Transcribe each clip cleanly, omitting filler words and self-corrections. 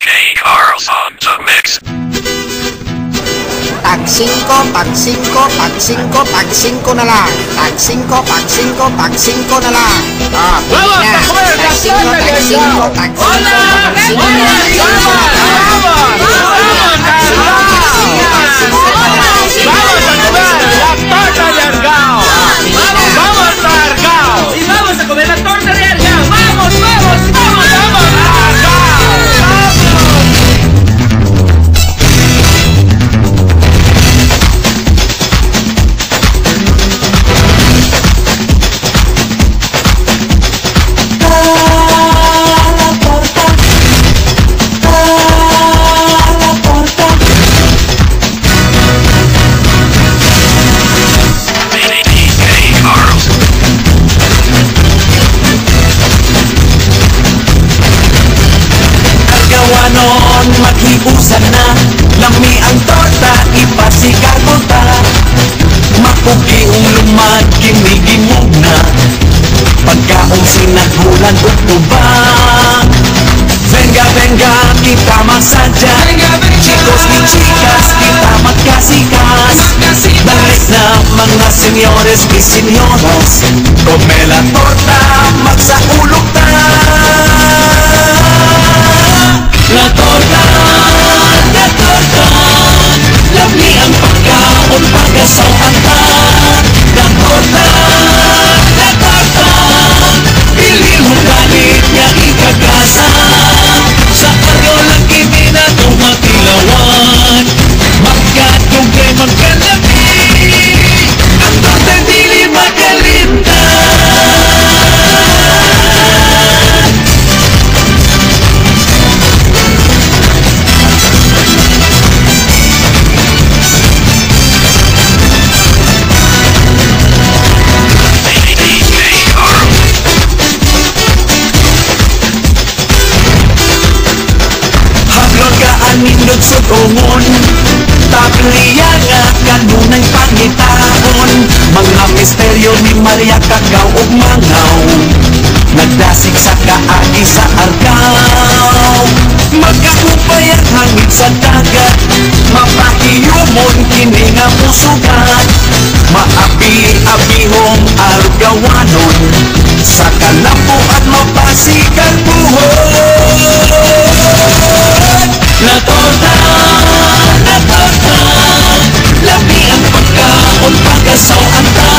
DJ Carl's on the mix. Tag 5, tag 5, tag 5, tag 5 na lang. Tag 5, tag 5, tag 5 na lang. Ah, Vamos na. a comer Tag 5, gasol na tag 5, ganyan. tag 5, Hola, tag 5 na lang. Vamos a comer la torta de Argao. Vamos, vamos, vamos, vamos. Argawanon, maghiusan na. Lami ang torta, ipasigar ko ta. Mapugi ang lumad, kinigimog na. Pagkaong sinaghulan o tuba. Venga, venga, kita masadya. Chicos ni chicas, kita magkasikas. Balik na mga senyores y senyoras. Come la torta, magsaulog ta. La torta, lami ang pagkaon, pagkasawan ta. La torta, pili mo galit niya ikagasa. Sa araw lang kini na tumatilawan. Magkatugay, magkalabi. Ang torta dili magalinta. Nindot sa tungon Tabliya nga kanunay pangitaon. Mga misteryo ni Maria Kakaw ug Mangaw nagdasig sa kaagi sa Argao. Magkakupay ang hangin sa dagat, mapahiyumon kini nga musugat. Maabi-abihong Argawanon sa kalambuan mapasigal buhon. La torta, lami ang pagkaon, pagkasawan ta.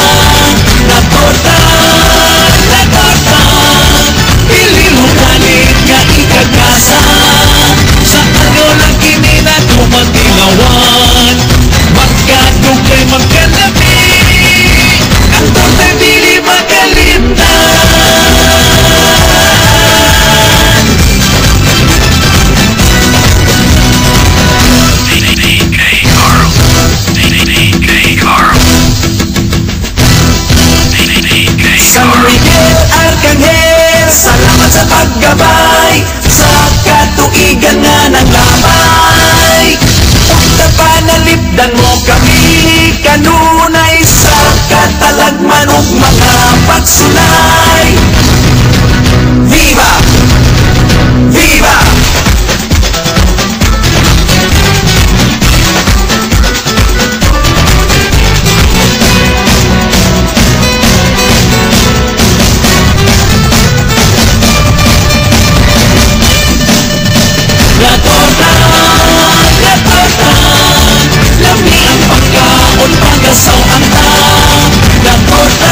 La torta, pili mo galit nga ikagasa. Sa araw lang kini na tumatilawan. Magkadugay, magkalabi. Ang torta dili magalintan. San Miguel Arcangel, salamat sa paggabay sa katuigan nga ng lamay. Punta panalipdan mo kami kanunay sa katalagman ug mga pagsulay. Viva! Viva! La torta, lami ang pagkaon, pagkasawan ta. La torta,